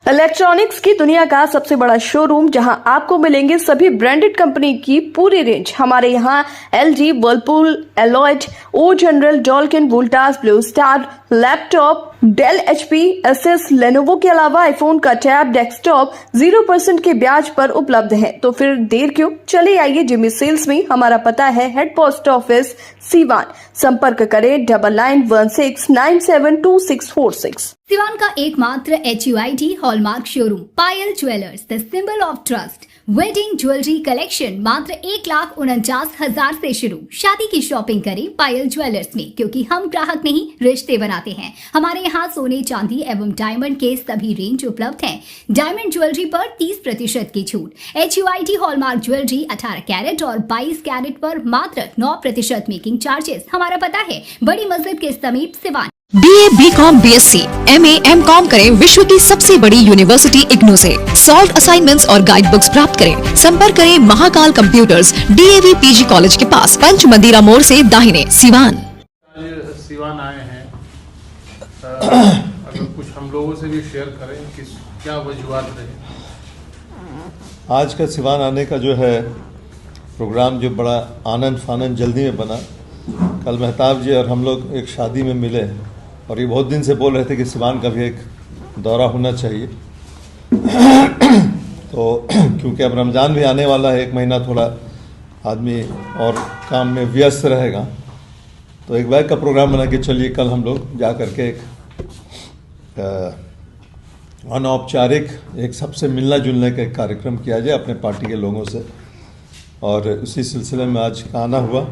Electronics की दुनिया का सबसे बड़ा शोरूम जहां आपको मिलेंगे सभी ब्रांडेड कंपनी की पूरी रेंज। हमारे यहां LG, Whirlpool, Lloyd, O General, डॉल्किन, Voltas, Blue Star, laptop, Dell, HP, एसएस, लेनोवो के अलावा आईफोन का टैब, डेस्कटॉप 0% के ब्याज पर उपलब्ध है। तो फिर देर क्यों, चले आइए जिमी सेल्स में। हमारा पता है हेड पोस्ट ऑफिस, सीवान। संपर्क करें 9916972646। सिवान का एकमात्र HUID hallmark showroom Payal jewellers, the symbol of trust. Wedding jewellery collection मात्र 1,49,000 से शुरू। शादी की शॉपिंग करें पायल ज्वेलर्स में, क्योंकि हम ग्राहक नहीं रिश्ते बनाते हैं। हमारे यहाँ सोने, चांदी एवं डायमंड के सभी रेंज उपलब्ध हैं। डायमंड ज्वेलरी पर 30% की छूट। HUID हॉलमार्क ज्वेलरी 18 कैरेट और 22 कैरेट पर मात्र 9% मेकिंग चार्जेस। हमारा पता है बड़ी मस्जिद के समीप, Siwan. BA, BCom, BSc, MA, MCom करें विश्व की सबसे बड़ी यूनिवर्सिटी इग्नू से। सॉल्व असाइनमेंट्स और गाइड बुक्स प्राप्त करें। संपर्क करें Mahakal computers, DAV PG college के पास, पंच मंदिरा मोड़ से दाहिने, सिवान। सिवान आए हैं, अगर कुछ हम लोगों से भी शेयर करें कि क्या वजूहात रहे। आज का सिवान आने का जो है प्रोग्राम जो बड़ा आनंद फानंद जल्दी में बना। कल मेहताब जी और हम लोग एक शादी में मिले और ये बहुत दिन से बोल रहे थे कि सिवान का भी एक दौरा होना चाहिए। तो क्योंकि अब रमज़ान भी आने वाला है, एक महीना थोड़ा आदमी और काम में व्यस्त रहेगा, तो एक बैग का प्रोग्राम बना के चलिए कल हम लोग जा कर के एक अनौपचारिक एक सबसे मिलना जुलने का एक कार्यक्रम किया जाए अपने पार्टी के लोगों से। और उसी सिलसिले में आज का आना हुआ।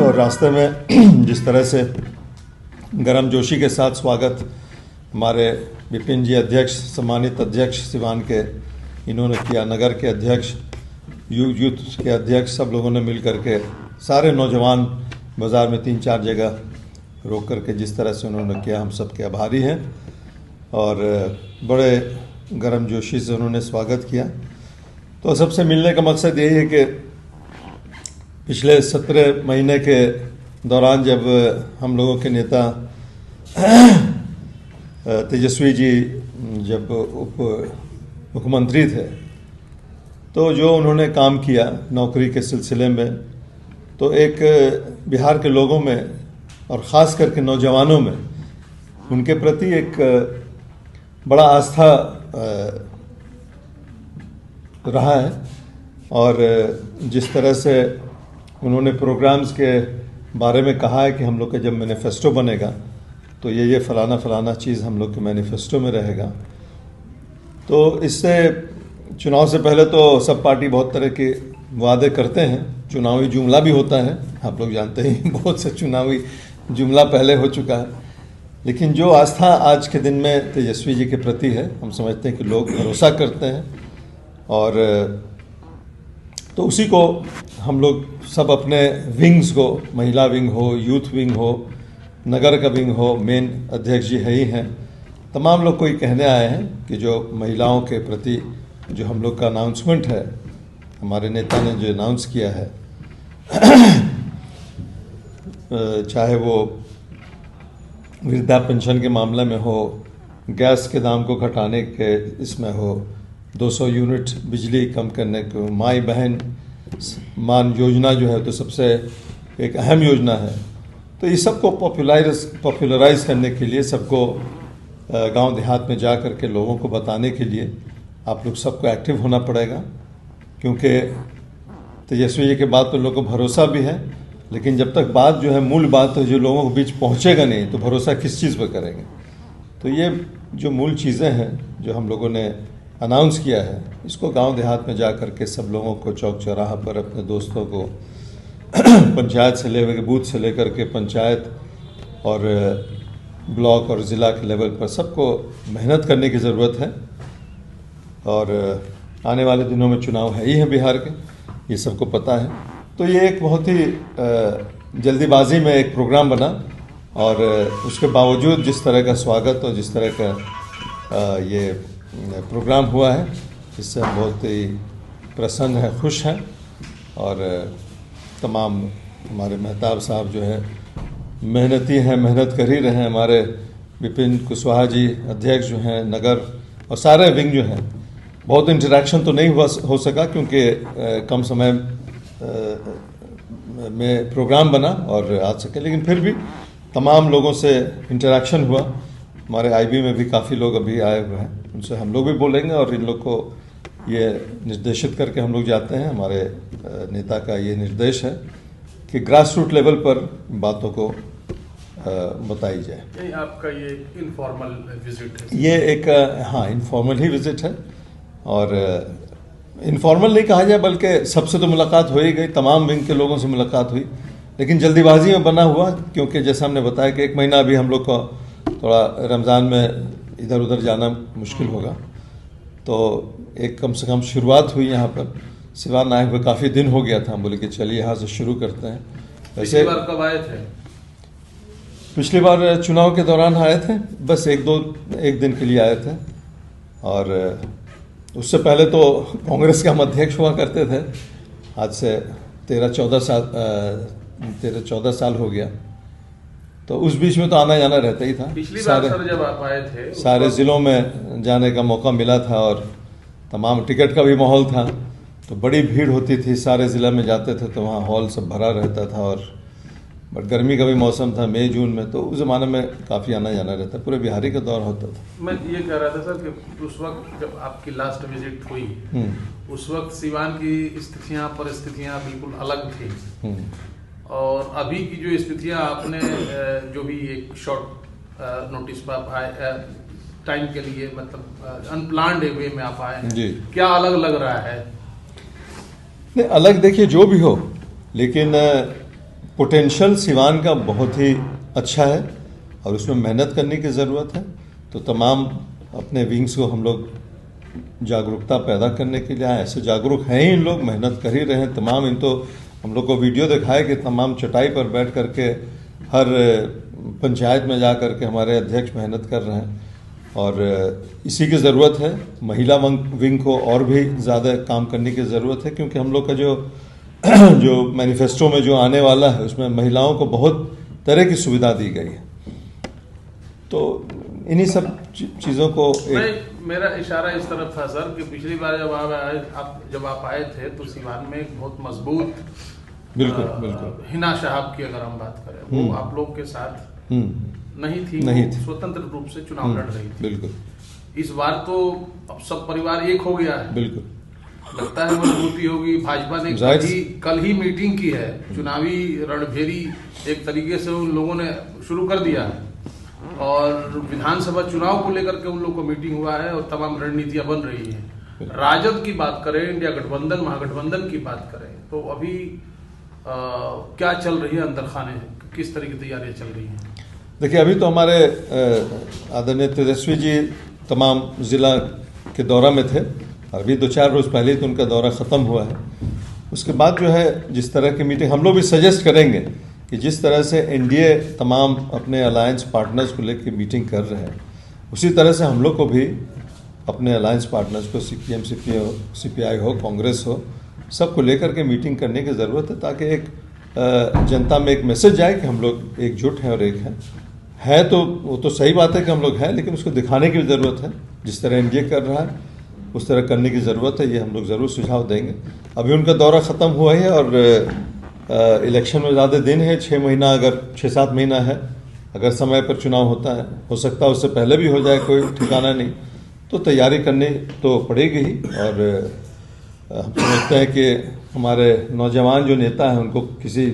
और रास्ते में जिस तरह से गर्म जोशी के साथ स्वागत हमारे विपिन जी अध्यक्ष, सम्मानित अध्यक्ष सिवान के, इन्होंने किया, नगर के अध्यक्ष, यूथ के अध्यक्ष, सब लोगों ने मिल करके, सारे नौजवान बाज़ार में 3-4 जगह रोक करके जिस तरह से उन्होंने किया, हम सब के आभारी हैं। और बड़े गर्म जोशी से उन्होंने स्वागत किया। तो सबसे मिलने का मकसद यही है कि पिछले 17 महीने के दौरान जब हम लोगों के नेता तेजस्वी जी जब उप मुख्यमंत्री थे, तो जो उन्होंने काम किया नौकरी के सिलसिले में, तो एक बिहार के लोगों में और ख़ास करके नौजवानों में उनके प्रति एक बड़ा आस्था रहा है। और जिस तरह से उन्होंने प्रोग्राम्स के बारे में कहा है कि हम लोग का जब मैनिफेस्टो बनेगा तो ये फलाना फलाना चीज़ हम लोग के मैनिफेस्टो में रहेगा। तो इससे चुनाव से पहले तो सब पार्टी बहुत तरह के वादे करते हैं, चुनावी जुमला भी होता है, आप लोग जानते ही बहुत से चुनावी जुमला पहले हो चुका है। लेकिन जो आस्था आज के दिन में तेजस्वी जी के प्रति है, हम समझते हैं कि लोग भरोसा करते हैं। और तो उसी को हम लोग सब अपने विंग्स को, महिला विंग हो, यूथ विंग हो, नगर का विंग हो, मेन अध्यक्ष जी है ही हैं, तमाम लोग को ये कहने आए हैं कि जो महिलाओं के प्रति जो हम लोग का अनाउंसमेंट है, हमारे नेता ने जो अनाउंस किया है, चाहे वो वृद्धा पेंशन के मामले में हो, गैस के दाम को घटाने के इसमें हो, 200 यूनिट बिजली कम करने को, माई बहन मान योजना जो है तो सबसे एक अहम योजना है। तो इस सबको पॉपुलराइज करने के लिए, सबको गांव देहात में जा कर के लोगों को बताने के लिए आप लोग सबको एक्टिव होना पड़ेगा। क्योंकि तेजस्वी जी के बाद तो लोगों को भरोसा भी है, लेकिन जब तक बात जो है, मूल बात जो लोगों के बीच पहुंचेगा नहीं, तो भरोसा किस चीज़ पर करेंगे। तो ये जो मूल चीज़ें हैं जो हम लोगों ने अनाउंस किया है, इसको गांव देहात में जा कर के सब लोगों को, चौक चौराहा पर अपने दोस्तों को, पंचायत से लेकर के, बूथ से लेकर के पंचायत और ब्लॉक और ज़िला के लेवल पर सबको मेहनत करने की ज़रूरत है। और आने वाले दिनों में चुनाव है ही है बिहार के, ये सबको पता है। तो ये एक बहुत ही जल्दीबाजी में एक प्रोग्राम बना, और उसके बावजूद जिस तरह का स्वागत और जिस तरह का ये प्रोग्राम हुआ है, इससे हम बहुत ही प्रसन्न हैं, खुश हैं। और तमाम हमारे मेहताब साहब जो है मेहनती हैं, मेहनत कर ही रहे हैं। हमारे विपिन कुशवाहा जी अध्यक्ष जो हैं, नगर और सारे विंग जो हैं, बहुत इंटरेक्शन तो नहीं हो सका क्योंकि कम समय में प्रोग्राम बना और आ सके, लेकिन फिर भी तमाम लोगों से इंटरेक्शन हुआ। हमारे आईबी में भी काफ़ी लोग अभी आए हुए हैं, उनसे हम लोग भी बोलेंगे और इन लोग को ये निर्देशित करके हम लोग जाते हैं। हमारे नेता का ये निर्देश है कि ग्रास रूट लेवल पर बातों को बताई जाए। नहीं, आपका ये इनफॉर्मल विजिट है? ये एक हाँ इनफॉर्मल ही विजिट है और इनफॉर्मल नहीं कहा जाए बल्कि सबसे तो मुलाकात हो ही गई, तमाम विंग के लोगों से मुलाकात हुई, लेकिन जल्दीबाजी में बना हुआ क्योंकि जैसा हमने बताया कि 1 महीना अभी हम लोग का थोड़ा रमज़ान में इधर उधर जाना मुश्किल होगा, तो एक कम से कम शुरुआत हुई यहाँ पर। सिवान आए हुए काफ़ी दिन हो गया था, हम बोले कि चलिए यहाँ से शुरू करते हैं। पिछली बार कब आए थे? पिछली बार चुनाव के दौरान आए थे, बस एक दिन के लिए आए थे और उससे पहले तो कांग्रेस के हम अध्यक्ष हुआ करते थे। आज से 13-14 साल हो गया, तो उस बीच में तो आना जाना रहता ही था। पिछली बार सर जब आप आए थे सारे ज़िलों में जाने का मौका मिला था और तमाम टिकट का भी माहौल था, तो बड़ी भीड़ होती थी। सारे ज़िला में जाते थे तो वहाँ हॉल सब भरा रहता था और बट गर्मी का भी मौसम था, मई जून में, तो उस ज़माने में काफ़ी आना जाना रहता, पूरे बिहारी का दौर होता था। मैं ये कह रहा था सर कि उस वक्त जब आपकी लास्ट विजिट हुई, उस वक्त सिवान की परिस्थितियाँ बिल्कुल अलग थी और अभी की जो स्थितियाँ आपने जो भी एक शॉर्ट नोटिस पर आप आए टाइम के लिए, मतलब अनप्लान्ड वे में आप आए हैं, क्या अलग लग रहा है? नहीं, अलग देखिए जो भी हो, लेकिन पोटेंशियल सिवान का बहुत ही अच्छा है और उसमें मेहनत करने की ज़रूरत है। तो तमाम अपने विंग्स को हम लोग जागरूकता पैदा करने के लिए आए। ऐसे जागरूक हैं ही इन लोग, मेहनत कर ही रहे हैं तमाम। इन तो हम लोग को वीडियो दिखाए कि तमाम चटाई पर बैठ करके हर पंचायत में जा करके हमारे अध्यक्ष मेहनत कर रहे हैं और इसी की ज़रूरत है। महिला विंग को और भी ज़्यादा काम करने की ज़रूरत है क्योंकि हम लोग का जो मैनिफेस्टो में जो आने वाला है उसमें महिलाओं को बहुत तरह की सुविधा दी गई है। तो इन्हीं सब चीज़ों को मेरा इशारा इस तरफ था सर कि पिछली बार जब आप आए थे तो सिवान में एक बहुत मजबूत बिल्कुल हिना साहब की अगर हम बात करें, वो आप लोग के साथ नहीं थी, स्वतंत्र रूप से चुनाव लड़ रही थी। बिल्कुल। इस बार तो अब सब परिवार एक हो गया है, बिल्कुल लगता है मजबूती होगी। भाजपा ने कल ही मीटिंग की है, चुनावी रणभेरी एक तरीके से उन लोगों ने शुरू कर दिया है और विधानसभा चुनाव को लेकर के उन लोगों को मीटिंग हुआ है और तमाम रणनीतियां बन रही हैं। राजद की बात करें, इंडिया गठबंधन महागठबंधन की बात करें, तो अभी क्या चल रही है अंदर खाने, किस तरह की तैयारियां चल रही हैं? देखिए, अभी तो हमारे आदरणीय तेजस्वी जी तमाम ज़िला के दौरा में थे, अभी 2-4 रोज़ पहले ही तो उनका दौरा ख़त्म हुआ है। उसके बाद जो है जिस तरह की मीटिंग हम लोग भी सजेस्ट करेंगे कि जिस तरह से एनडीए तमाम अपने अलायंस पार्टनर्स को लेकर मीटिंग कर रहे हैं, उसी तरह से हम लोग को भी अपने अलायंस पार्टनर्स को CPM CPI हो, कांग्रेस हो, सबको लेकर के मीटिंग करने की ज़रूरत है ताकि एक जनता में एक मैसेज जाए कि हम लोग एकजुट हैं और एक हैं। तो वो तो सही बात है कि हम लोग हैं, लेकिन उसको दिखाने की ज़रूरत है। जिस तरह एनडीए कर रहा है उस तरह करने की ज़रूरत है, ये हम लोग ज़रूर सुझाव देंगे। अभी उनका दौरा ख़त्म हुआ है और इलेक्शन में ज़्यादा दिन है, 6 महीना अगर 6-7 महीना है, अगर समय पर चुनाव होता है, हो सकता है उससे पहले भी हो जाए, कोई ठिकाना नहीं, तो तैयारी करनी तो पड़ेगी ही। और हम समझते हैं कि हमारे नौजवान जो नेता हैं उनको किसी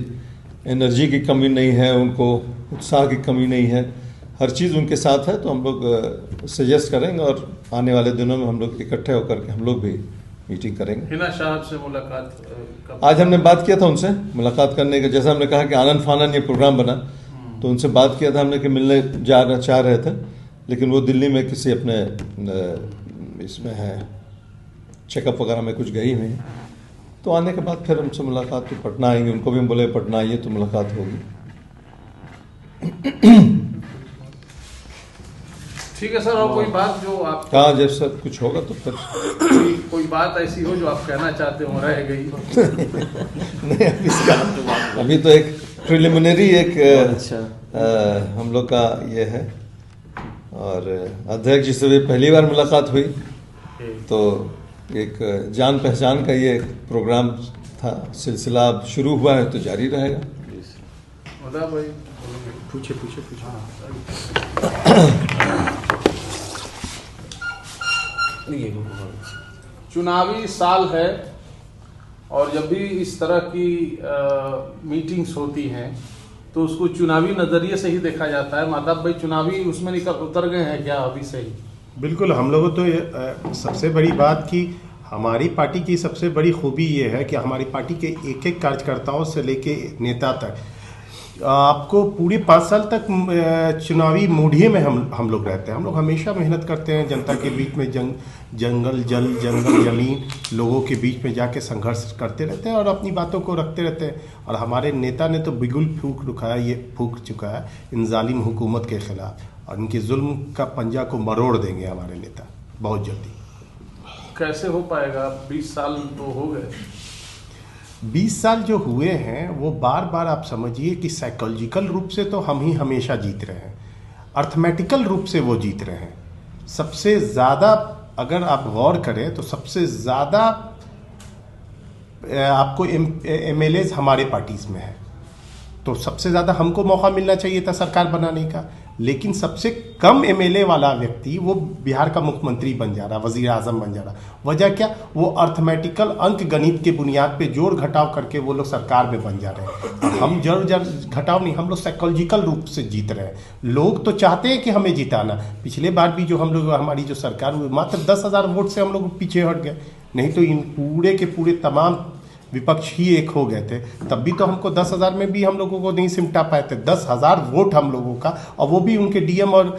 एनर्जी की कमी नहीं है, उनको उत्साह की कमी नहीं है, हर चीज़ उनके साथ है। तो हम लोग सजेस्ट करेंगे और आने वाले दिनों में हम लोग इकट्ठे होकर के हम लोग भी मीटिंग करेंगे। हिना साहब से मुलाकात आज हमने बात किया था उनसे, मुलाकात करने का, जैसा हमने कहा कि आनंद फानन ये प्रोग्राम बना, तो उनसे बात किया था हमने कि मिलने चाह रहे थे, लेकिन वो दिल्ली में किसी अपने इसमें है चेकअप वगैरह में कुछ गई हुई हैं। तो आने के बाद फिर हमसे मुलाकात, तो पटना आएंगे, उनको भी हम बोले पटना आइए तो मुलाकात होगी। ठीक है सर, और कोई बात जो आप हाँ, जब सर कुछ होगा तो फिर कोई बात ऐसी हो जो आप कहना चाहते हो रह गई? नहीं, अभी तो एक प्रिलिमिनरी एक हम लोग का ये है और अध्यक्ष जी से भी पहली बार मुलाकात हुई, तो एक जान पहचान का ये प्रोग्राम था। सिलसिला अब शुरू हुआ है तो जारी रहेगा। पूछे चुनावी साल है और जब भी इस तरह की मीटिंग्स होती हैं तो उसको चुनावी नजरिए से ही देखा जाता है। माधव भाई, चुनावी उसमें उतर गए हैं क्या अभी से ही? बिल्कुल, हम लोगों तो सबसे बड़ी बात की हमारी पार्टी की सबसे बड़ी खूबी ये है कि हमारी पार्टी के एक एक कार्यकर्ताओं से लेके नेता तक आपको पूरे 5 साल तक चुनावी मूढ़े में हम लोग रहते हैं। हम लोग हमेशा मेहनत करते हैं, जनता के बीच में जंगल जमीन लोगों के बीच में जाके संघर्ष करते रहते हैं और अपनी बातों को रखते रहते हैं। और हमारे नेता ने तो बिगुल फूंक चुका है इन जालिम हुकूमत के खिलाफ, और इनके जुल्म का पंजा को मरोड़ देंगे हमारे नेता बहुत जल्दी। कैसे हो पाएगा? 20 साल तो हो गए। 20 साल जो हुए हैं वो बार बार आप समझिए कि साइकोलॉजिकल रूप से तो हम ही हमेशा जीत रहे हैं, अर्थमेटिकल रूप से वो जीत रहे हैं। सबसे ज़्यादा अगर आप गौर करें तो सबसे ज़्यादा आपको MLAs हमारे पार्टीज में है, तो सबसे ज़्यादा हमको मौका मिलना चाहिए था सरकार बनाने का। लेकिन सबसे कम MLA वाला व्यक्ति वो बिहार का मुख्यमंत्री बन जा रहा, वजीर आजम बन जा रहा। वजह क्या? वो अर्थमेटिकल अंक गणित के बुनियाद पे जोड़ घटाव करके वो लोग सरकार में बन जा रहे हैं। हम जोड़ घटाव नहीं, हम लोग साइकोलॉजिकल रूप से जीत रहे हैं। लोग तो चाहते हैं कि हमें जिताना। पिछले बार भी जो हम लोग हमारी जो सरकार हुई मात्र 10,000 वोट से हम लोग पीछे हट गए, नहीं तो इन पूरे के पूरे तमाम विपक्ष ही एक हो गए थे। तब भी तो हमको 10,000 में भी हम लोगों को नहीं सिमटा पाए थे। 10,000 वोट हम लोगों का, और वो भी उनके DM और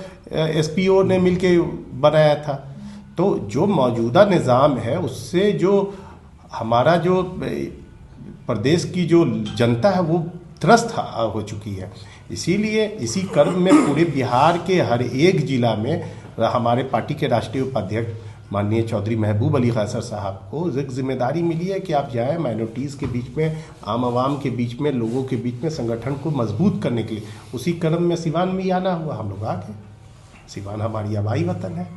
SPO ने मिलके बनाया था। तो जो मौजूदा निज़ाम है उससे जो हमारा जो प्रदेश की जो जनता है वो त्रस्त हो चुकी है। इसीलिए इसी क्रम में पूरे बिहार के हर एक जिला में हमारे पार्टी के राष्ट्रीय उपाध्यक्ष माननीय चौधरी महबूब अली कैसर साहब को जिम्मेदारी मिली है कि आप जाएं माइनॉरिटीज़ के बीच में, आम आवाम के बीच में, लोगों के बीच में संगठन को मजबूत करने के लिए। उसी क्रम में सिवान में ही आना हुआ, हम लोग आ गए। सिवान हमारी आबाई वतन है।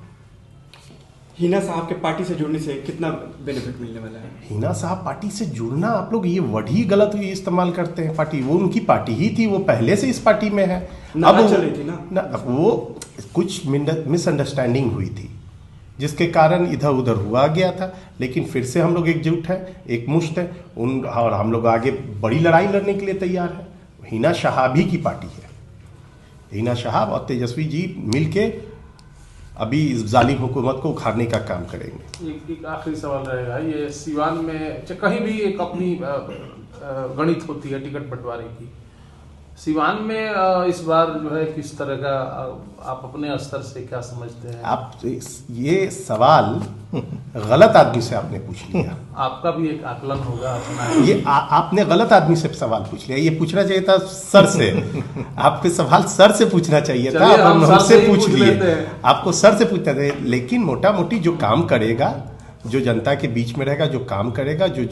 हिना साहब के पार्टी से जुड़ने से कितना बेनिफिट मिलने वाला है? हिना साहब पार्टी से जुड़ना, आप लोग ये वर्ड ही गलत हुई इस्तेमाल करते हैं। पार्टी वो उनकी पार्टी ही थी, वो पहले से इस पार्टी में है। अब चल रही थी ना, अब वो कुछ मिसअंडरस्टैंडिंग हुई थी जिसके कारण इधर उधर हुआ गया था। लेकिन फिर से हम लोग एकजुट हैं, एक मुश्त है और हम लोग आगे बड़ी लड़ाई लड़ने के लिए तैयार है। हिना शहाबी की पार्टी है। हिना शहाब और तेजस्वी जी मिलके अभी इस जालिम हुकूमत को उखाड़ने का काम करेंगे। एक आखिरी सवाल रहेगा, ये सिवान में कहीं भी एक अपनी गणित होती है टिकट बंटवारे की। सिवान में इस बार जो है किस तरह का आप अपने स्तर से क्या समझते हैं? आप ये सवाल गलत आदमी से आपने पूछ लिया। आपका भी एक आकलन होगा अपना। ये आपने गलत आदमी से सवाल पूछ लिया। ये पूछना चाहिए था सर से। आपके सवाल सर से पूछना चाहिए था, आप हमसे पूछ लिए। आपको सर से पूछना था। लेकिन मोटा मोटी जो काम करेगा, जो जनता के बीच में रहेगा, जो काम करेगा, जो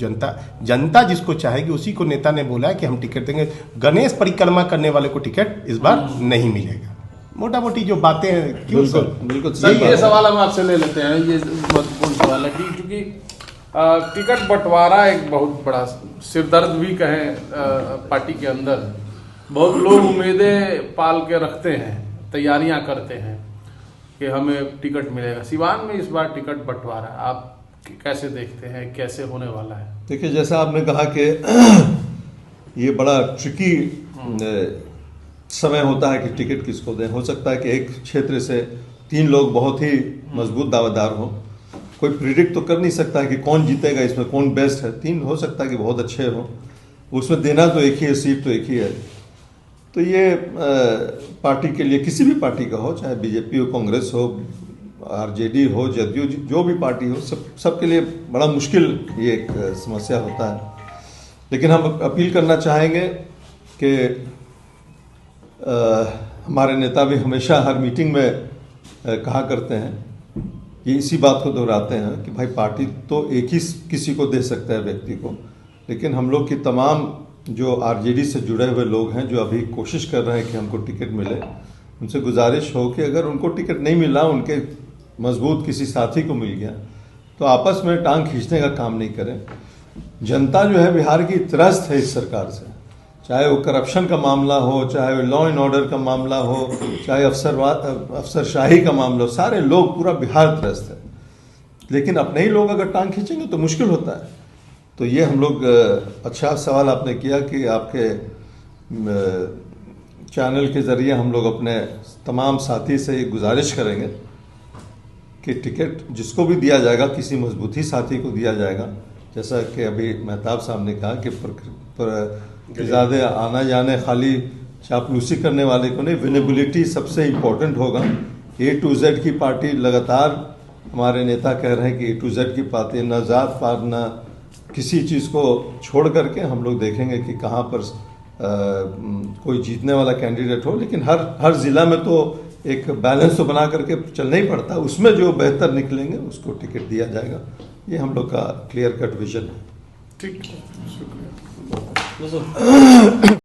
जनता जिसको चाहेगी उसी को नेता ने बोला है कि हम टिकट देंगे। गणेश परिक्रमा करने वाले को टिकट इस बार नहीं मिलेगा। मोटा मोटी जो बातें हैं। क्यों सर? बिल्कुल सर, ये सवाल हम आपसे ले लेते हैं। ये महत्वपूर्ण सवाल है क्योंकि टिकट बंटवारा एक बहुत बड़ा सिरदर्द भी कहें पार्टी के अंदर। बहुत लोग उम्मीदें पाल के रखते हैं, तैयारियां करते हैं कि हमें टिकट मिलेगा। सिवान में इस बार टिकट बंटवारा आप कैसे देखते हैं, कैसे होने वाला है? देखिए, जैसा आपने कहा कि ये बड़ा ट्रिकी समय होता है कि टिकट किसको दें। हो सकता है कि एक क्षेत्र से 3 लोग बहुत ही मजबूत दावेदार हों। कोई प्रिडिक्ट तो कर नहीं सकता है कि कौन जीतेगा, इसमें कौन बेस्ट है। 3 हो सकता है कि बहुत अच्छे हों, उसमें देना तो एक ही है, सीट तो एक ही है। तो ये पार्टी के लिए, किसी भी पार्टी का हो, चाहे बीजेपी हो, कांग्रेस हो, RJD हो, जदयू, जो भी पार्टी हो, सबके लिए बड़ा मुश्किल ये एक समस्या होता है। लेकिन हम अपील करना चाहेंगे कि हमारे नेता भी हमेशा हर मीटिंग में कहा करते हैं कि इसी बात को दोहराते हैं कि भाई पार्टी तो एक ही किसी को दे सकता है व्यक्ति को, लेकिन हम लोग की तमाम जो RJD से जुड़े हुए लोग हैं, जो अभी कोशिश कर रहे हैं कि हमको टिकट मिले, उनसे गुजारिश हो कि अगर उनको टिकट नहीं मिला, उनके मजबूत किसी साथी को मिल गया, तो आपस में टांग खींचने का काम नहीं करें। जनता जो है बिहार की त्रस्त है इस सरकार से, चाहे वो करप्शन का मामला हो, चाहे वो लॉ एंड ऑर्डर का मामला हो, चाहे अफसरशाही का मामला हो, सारे लोग, पूरा बिहार त्रस्त है। लेकिन अपने ही लोग अगर टांग खींचेंगे तो मुश्किल होता है। तो ये हम लोग, अच्छा सवाल आपने किया कि आपके चैनल के ज़रिए हम लोग अपने तमाम साथी से ये गुजारिश करेंगे कि टिकट जिसको भी दिया जाएगा, किसी मजबूती साथी को दिया जाएगा। जैसा कि अभी मेहताब साहब ने कहा कि ज़्यादा आना जाने, खाली चापलूसी करने वाले को नहीं, विनेबिलिटी सबसे इम्पोर्टेंट होगा। A to Z की पार्टी, लगातार हमारे नेता कह रहे हैं कि A to Z की पार्टी, न जात पात न किसी चीज़ को छोड़ करके हम लोग देखेंगे कि कहाँ पर कोई जीतने वाला कैंडिडेट हो। लेकिन हर ज़िला में तो एक बैलेंस तो बना करके चलना ही पड़ता है, उसमें जो बेहतर निकलेंगे उसको टिकट दिया जाएगा। ये हम लोग का क्लियर कट विजन है। ठीक, शुक्रिया।